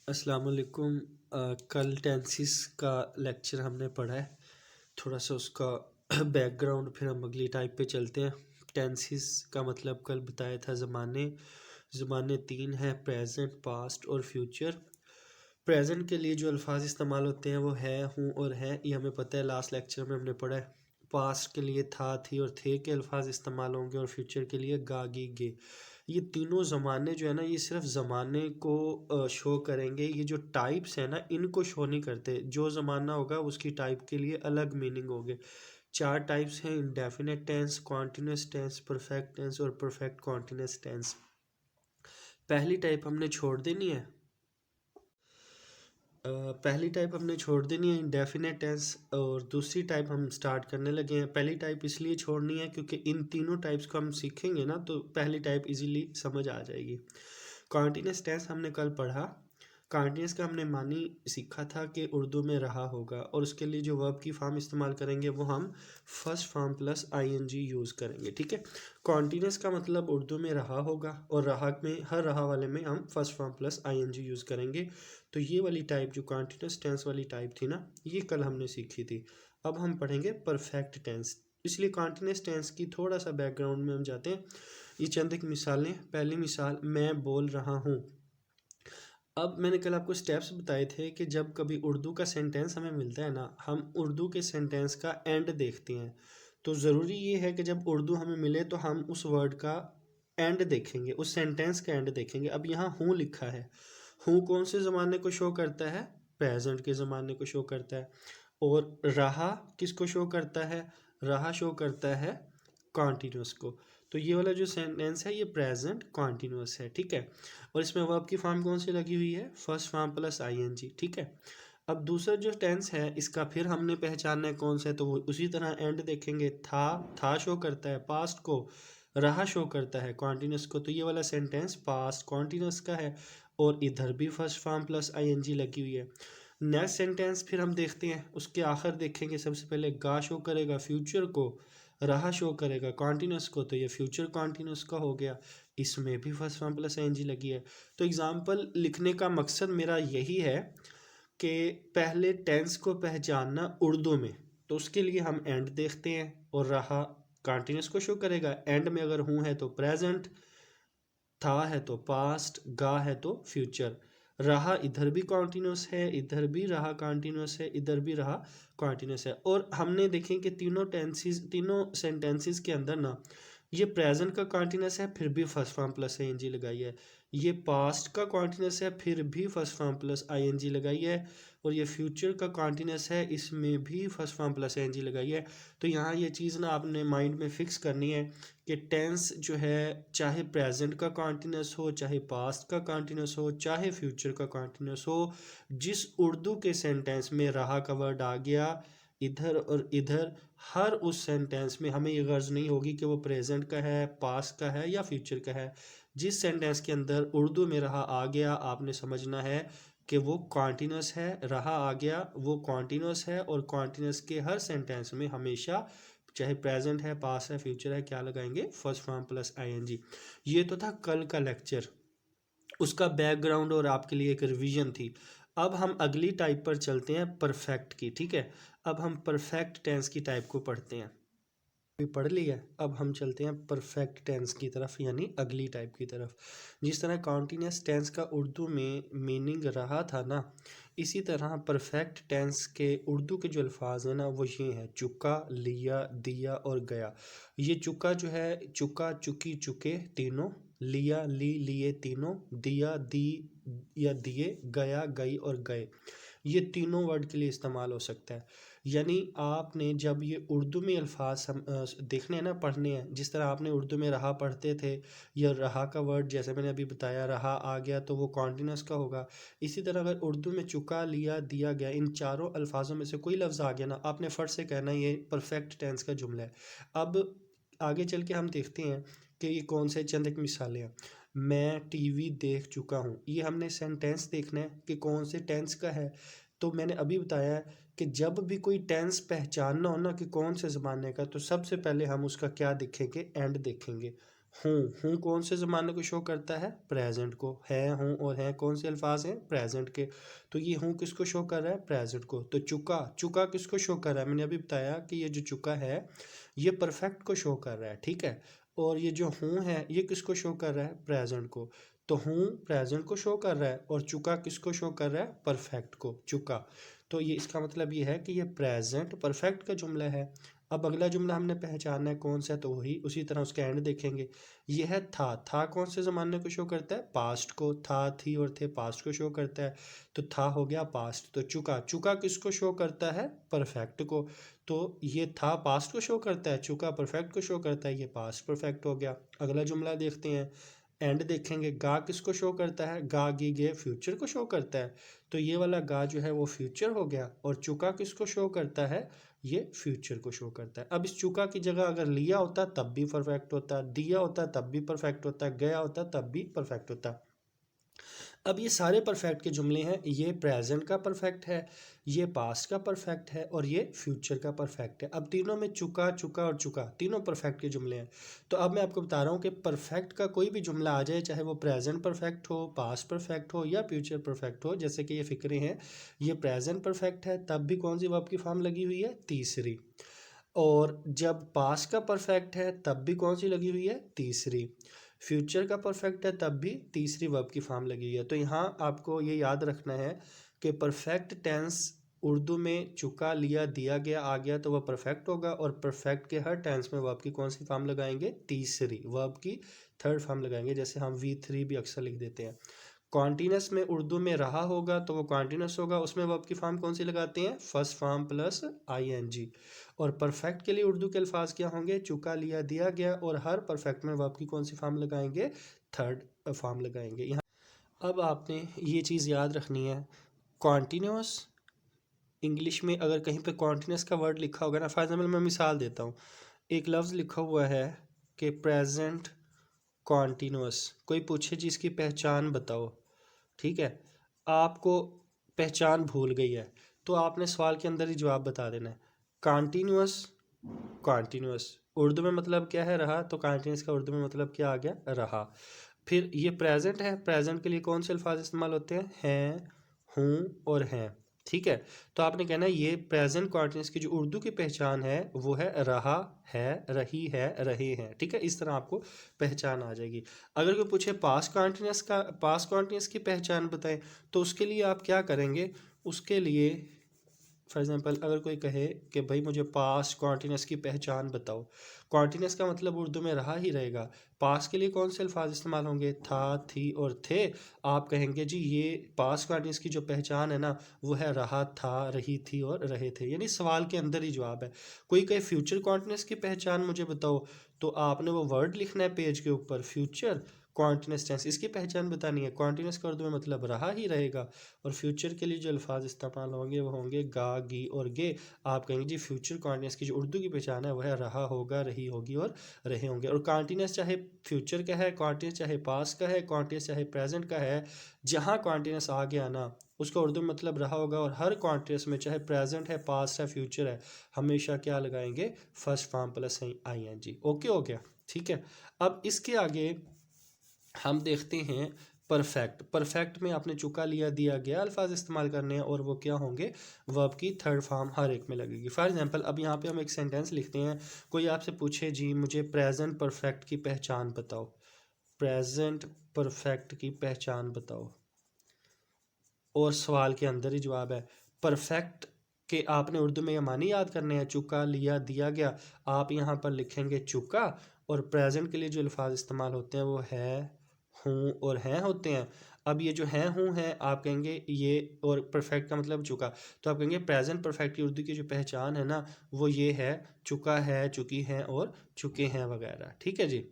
अस्सलाम वालेकुम। कल टेंसिस का लेक्चर हमने पढ़ा है, थोड़ा सा उसका बैकग्राउंड, फिर हम अगली टाइप पे चलते हैं। टेंसिस का मतलब कल बताया था ज़माने। ज़माने तीन हैं: प्रेजेंट, पास्ट और फ्यूचर। प्रेजेंट के लिए जो अल्फाज इस्तेमाल होते हैं वो है, हूँ और है, ये हमें पता है, लास्ट लेक्चर में हमने पढ़ा है। पास्ट के लिए था, थी और थे के अल्फाज इस्तेमाल होंगे, और फ्यूचर के लिए गा, गी, गे। ये तीनों ज़माने जो है ना, ये सिर्फ ज़माने को शो करेंगे। ये जो टाइप्स हैं ना, इनको शो नहीं करते। जो ज़माना होगा उसकी टाइप के लिए अलग मीनिंग होंगे। चार टाइप्स हैं: indefinite tense, continuous tense, perfect tense और परफेक्ट कॉन्टिन्यूस टेंस। पहली टाइप हमने छोड़ देनी है। पहली टाइप हमने छोड़ देनी है इंडेफिनेट टेंस, और दूसरी टाइप हम स्टार्ट करने लगे हैं। पहली टाइप इसलिए छोड़नी है क्योंकि इन तीनों टाइप्स को हम सीखेंगे ना, तो पहली टाइप इजीली समझ आ जाएगी। कॉन्टिन्यूस टेंस हमने कल पढ़ा। कॉन्टिन्यूस का हमने मानी सीखा था कि उर्दू में रहा होगा, और उसके लिए जो वर्ब की फॉर्म इस्तेमाल करेंगे वो हम first form plus ING use करेंगे। ठीक है। कॉन्टिन्यूस का मतलब उर्दू में रहा होगा, और रहा में, हर रहा वाले में हम first form plus ING use करेंगे। तो ये वाली टाइप जो कॉन्टिन्यूस टेंस वाली टाइप थी ना, ये कल हमने सीखी थी। अब हम पढ़ेंगे परफेक्ट टेंस। इसलिए कॉन्टिन्यूस टेंस की थोड़ा सा बैकग्राउंड में हम जाते हैं। ये चंद एक मिसालें। पहली मिसाल, मैं बोल रहा हूँ। अब मैंने कल आपको स्टेप्स बताए थे कि जब कभी उर्दू का सेंटेंस हमें मिलता है ना, हम उर्दू के सेंटेंस का एंड देखते हैं। तो ज़रूरी ये है कि जब उर्दू हमें मिले तो हम उस वर्ड का एंड देखेंगे, उस सेंटेंस का एंड देखेंगे। अब यहाँ हूँ लिखा है। हूँ कौन से ज़माने को शो करता है? प्रेजेंट के ज़माने को शो करता है। और रहा किसको शो करता है? रहा शो करता है कॉन्टिन्यूस को। तो ये वाला जो सेंटेंस है ये प्रेजेंट कॉन्टिन्यूस है। ठीक है। और इसमें वर्ब की फॉर्म कौन सी लगी हुई है? First form plus ING. ठीक है। अब दूसरा जो टेंस है इसका फिर हमने पहचानना है कौन सा है, तो वो उसी तरह एंड देखेंगे। था शो करता है पास्ट को, रहा शो करता है कॉन्टिन्यूस को। तो ये वाला सेंटेंस पास्ट कॉन्टिन्यूस का है, और इधर भी फर्स्ट फॉर्म प्लस आईएनजी लगी हुई है। नेक्स्ट सेंटेंस फिर हम देखते हैं, उसके आखिर देखेंगे। सबसे पहले गा शो करेगा फ्यूचर को, रहा शो करेगा कॉन्टिन्यूस को, तो ये फ्यूचर कॉन्टिन्यूस का हो गया। इसमें भी फर्स्ट फॉर्म प्लस आईएनजी लगी है। तो एग्जाम्पल लिखने का मकसद मेरा यही है कि पहले टेंस को पहचानना उर्दू में, तो उसके लिए हम एंड देखते हैं। और रहा कॉन्टिन्यूस को शो करेगा, एंड में अगर हूँ है तो प्रेजेंट, था है तो पास्ट, गा है तो फ्यूचर। रहा इधर भी कॉन्टिन्यूस है, इधर भी रहा कॉन्टिन्यूस है, इधर भी रहा कॉन्टिन्यूस है। और हमने देखें कि तीनों टेंसेस, तीनों सेंटेंसेस के अंदर ना, ये प्रेजेंट का कॉन्टिन्यूस है फिर भी फर्स्ट फॉर्म प्लस आईएनजी लगाई है। ये पास्ट का कॉन्टिन्यूस है फिर भी फर्स्ट फॉर्म प्लस आईएनजी लगाई है। और ये फ्यूचर का कॉन्टिन्यूस है, इसमें भी फर्स्ट फॉर्म प्लस आईएनजी लगाई है। तो यहाँ ये चीज़ ना आपने माइंड में फिक्स करनी है कि टेंस जो है, चाहे प्रेजेंट का कॉन्टिन्यूस हो, चाहे पास्ट का कॉन्टिन्यूस हो, चाहे फ्यूचर का कॉन्टिन्यूस हो, जिस उर्दू के सेंटेंस में रहा का वर्ड आ गया इधर और इधर, हर उस सेंटेंस में हमें ये गर्ज नहीं होगी कि वो प्रेजेंट का है, पास्ट का है या फ्यूचर का है। जिस सेंटेंस के अंदर उर्दू में रहा आ गया, आपने समझना है कि वो कॉन्टिन्यूस है। रहा आ गया वो कॉन्टिन्यूस है, और कॉन्टिन्यूस के हर सेंटेंस में हमेशा, चाहे प्रेजेंट है, पास्ट है, फ्यूचर है, क्या लगाएंगे? First form plus ING. ये तो था कल का लेक्चर, उसका बैकग्राउंड और आपके लिए एक रिवीजन थी। अब हम अगली टाइप पर चलते हैं, परफेक्ट की। ठीक है। अब हम परफेक्ट टेंस की टाइप को पढ़ते हैं। भी पढ़ लिया, अब हम चलते हैं परफेक्ट टेंस की तरफ, यानी अगली टाइप की तरफ। जिस तरह कॉन्टिन्यूस टेंस का उर्दू में मीनिंग रहा था ना, इसी तरह परफेक्ट टेंस के उर्दू के जो अल्फाज हैं ना, वो ये हैं: चुका, लिया, दिया और गया। ये चुका जो है, चुका, चुकी, चुके तीनों, लिया, ली, लिए तीनों, दिया, दी या दिए, गया, गई और गए, ये तीनों वर्ड के लिए इस्तेमाल हो सकता है। यानी आपने जब ये उर्दू में अल्फाज देखने हैं ना, पढ़ने हैं, जिस तरह आपने उर्दू में रहा पढ़ते थे, या रहा का वर्ड जैसे मैंने अभी बताया, रहा आ गया तो वो कॉन्टिन्यूस का होगा। इसी तरह अगर उर्दू में चुका, लिया, दिया, गया, इन चारों अल्फाजों में से कोई लफ्ज़ आ गया ना, आपने फट से कहना ये परफेक्ट टेंस का जुमला है। अब आगे चल के हम देखते हैं कि ये कौन से चंद एक मिसालें हैं। मैं टीवी देख चुका हूँ, ये हमने सेंटेंस देखना है कि कौन से टेंस का है। तो मैंने अभी बताया है कि जब भी कोई टेंस पहचानना हो ना कि कौन से ज़माने का, तो सबसे पहले हम उसका क्या देखेंगे? एंड देखेंगे। हूँ कौन से ज़माने को शो करता है? प्रेजेंट को। है, हूँ और हैं कौन से अल्फाज हैं? प्रेजेंट के। तो ये हूँ किसको शो कर रहा है? प्रेजेंट को। तो चुका, चुका किसको शो कर रहा है? मैंने अभी बताया कि ये जो चुका है ये परफेक्ट को शो कर रहा है, ठीक है। और ये जो हूँ है ये किसको शो कर रहा है? प्रेजेंट को। तो हूँ प्रेजेंट को शो कर रहा है और चुका किसको शो कर रहा है? परफेक्ट को, चुका। तो ये इसका मतलब ये है कि ये प्रेजेंट परफेक्ट का जुमला है। अब अगला जुमला हमने पहचानना है कौन सा है, तो वही उसी तरह उसका एंड देखेंगे। ये है था कौन से ज़माने को शो करता है? पास्ट को। था, थी और थे पास्ट को शो करता है, तो था हो गया पास्ट। तो चुका, चुका किसको शो करता है? परफेक्ट को। तो ये था पास्ट को शो करता है, चुका परफेक्ट को शो करता है, ये पास्ट परफेक्ट हो गया। अगला जुमला देखते हैं, एंड देखेंगे। गा किसको शो करता है? गा गी गे फ्यूचर को शो करता है, तो ये वाला गा जो है वो फ्यूचर हो गया। और चुका किसको शो करता है? ये फ्यूचर को शो करता है। अब इस चुका की जगह अगर लिया होता तब भी परफेक्ट होता, दिया होता तब भी परफेक्ट होता, गया होता तब भी परफेक्ट होता। अब ये सारे परफेक्ट के जुमले हैं, ये प्रेजेंट का परफेक्ट है, ये पास्ट का परफेक्ट है और ये फ्यूचर का परफेक्ट है। अब तीनों में चुका, चुका और चुका तीनों परफेक्ट के जुमले हैं। तो अब मैं आपको बता रहा हूँ कि परफेक्ट का कोई भी जुमला आ जाए, चाहे वो प्रेजेंट परफेक्ट हो, पास्ट परफेक्ट हो या फ्यूचर परफेक्ट हो, जैसे कि ये फ़िक्रे हैं, ये प्रेजेंट परफेक्ट है तब भी कौन सी वर्ब की फॉर्म लगी हुई है? तीसरी। और जब पास्ट का परफेक्ट है तब भी कौन सी लगी हुई है? तीसरी। फ्यूचर का परफेक्ट है तब भी तीसरी वर्ब की फॉर्म लगी हुई है। तो यहाँ आपको ये याद रखना है कि परफेक्ट टेंस उर्दू में चुका, लिया, दिया गया, आ गया तो वह परफेक्ट होगा, और परफेक्ट के हर टेंस में वर्ब की कौन सी फॉर्म लगाएंगे? तीसरी। वर्ब की थर्ड फॉर्म लगाएंगे, जैसे हम V3 भी अक्सर लिख देते हैं। कॉन्टिन्यूस में उर्दू में रहा होगा तो वो कॉन्टिन्यूस होगा, उसमें वर्ब की फॉर्म कौन सी लगाते हैं? First form plus ING। और परफेक्ट के लिए उर्दू के अल्फाज क्या होंगे? चुका, लिया, दिया गया, और हर परफेक्ट में वर्ब की कौन सी फॉर्म लगाएंगे? थर्ड फॉर्म लगाएंगे। यहाँ अब आपने ये चीज़ याद रखनी है, कॉन्टिन्यूस इंग्लिश में अगर कहीं पे कॉन्टिन्यूस का वर्ड लिखा होगा ना, फॉर एग्जाम्पल मैं मिसाल देता हूँ, एक लफ्ज़ लिखा हुआ है कि प्रेजेंट कॉन्टिन्यूस, कोई पूछे जी इसकी पहचान बताओ, ठीक है, आपको पहचान भूल गई है, तो आपने सवाल के अंदर ही जवाब बता देना है, कॉन्टिन्यूस। कॉन्टिन्यूस उर्दू में मतलब क्या है? रहा। तो कॉन्टिन्यूस का उर्दू में मतलब क्या आ गया? रहा। फिर ये प्रेजेंट है, प्रेजेंट के लिए कौन से अल्फाज इस्तेमाल होते हैं? हैं, हूँ और हैं, ठीक है। तो आपने कहना है ये प्रेजेंट कॉन्टिन्यूस की जो उर्दू की पहचान है वो है रहा है, रही है, रहे हैं, ठीक है। इस तरह आपको पहचान आ जाएगी। अगर कोई पूछे पास्ट कॉन्टिन्यूस का, पास्ट कॉन्टिन्यूस की पहचान बताएं, तो उसके लिए आप क्या करेंगे? उसके लिए फॉर एग्जांपल अगर कोई कहे कि भाई मुझे पास्ट कॉन्टिन्यूस की पहचान बताओ, कॉन्टिन्यूस का मतलब उर्दू में रहा ही रहेगा। पास्ट के लिए कौन से अल्फाज इस्तेमाल होंगे? था, थी और थे। आप कहेंगे जी ये पास्ट कॉन्टिन्यूस की जो पहचान है ना वो है रहा, था, रही, थी और रहे थे, यानी सवाल के अंदर ही जवाब है। कोई कहे फ्यूचर कॉन्टिन्यूस की पहचान मुझे बताओ, तो आपने वो वर्ड लिखना है पेज के ऊपर, फ्यूचर कॉन्टिन्यूस टेंस, इसकी पहचान बतानी है। कॉन्टिन्यूस का उर्दू में मतलब रहा ही रहेगा, और फ्यूचर के लिए जो अल्फाज इस्तेमाल होंगे वो होंगे गा, गी और गे। आप कहेंगे जी फ्यूचर कॉन्टिन्यूस की जो उर्दू की पहचान है वह है रहा होगा, रही होगी और रहे होंगे। और कॉन्टिन्यूस चाहे फ्यूचर का है, कॉन्टिन्यूस चाहे पास्ट का है, कॉन्टिन्यूस चाहे प्रेजेंट का है, जहाँ कॉन्टिन्यूस आ गया ना उसका उर्दू में मतलब रहा होगा। और हर कॉन्टिन्यूस में चाहे प्रेजेंट है, पास्ट है, फ्यूचर है, हमेशा क्या लगाएंगे? First form plus ING। Okay हो गया, ठीक है। अब इसके आगे हम देखते हैं परफेक्ट। परफेक्ट में आपने चुका, लिया, दिया गया अल्फाज इस्तेमाल करने हैं, और वो क्या होंगे? वर्ब की थर्ड फॉर्म हर एक में लगेगी। फॉर एग्जांपल अब यहाँ पे हम एक सेंटेंस लिखते हैं, कोई आपसे पूछे जी मुझे प्रेजेंट परफेक्ट की पहचान बताओ, प्रेजेंट परफेक्ट की पहचान बताओ, और सवाल के अंदर ही जवाब है। परफेक्ट के आपने उर्दू में ये मानी याद करने हैं, चुका, लिया, दिया गया। आप यहाँ पर लिखेंगे चुका, और प्रेजेंट के लिए जो अल्फाज इस्तेमाल होते हैं वो है, हूँ और हैं होते हैं। अब ये जो हैं, हूँ हैं, आप कहेंगे ये, और परफेक्ट का मतलब चुका, तो आप कहेंगे प्रेजेंट परफेक्ट की उर्दू की जो पहचान है ना वो ये है, चुका है, चुकी हैं और चुके हैं वगैरह, ठीक है जी।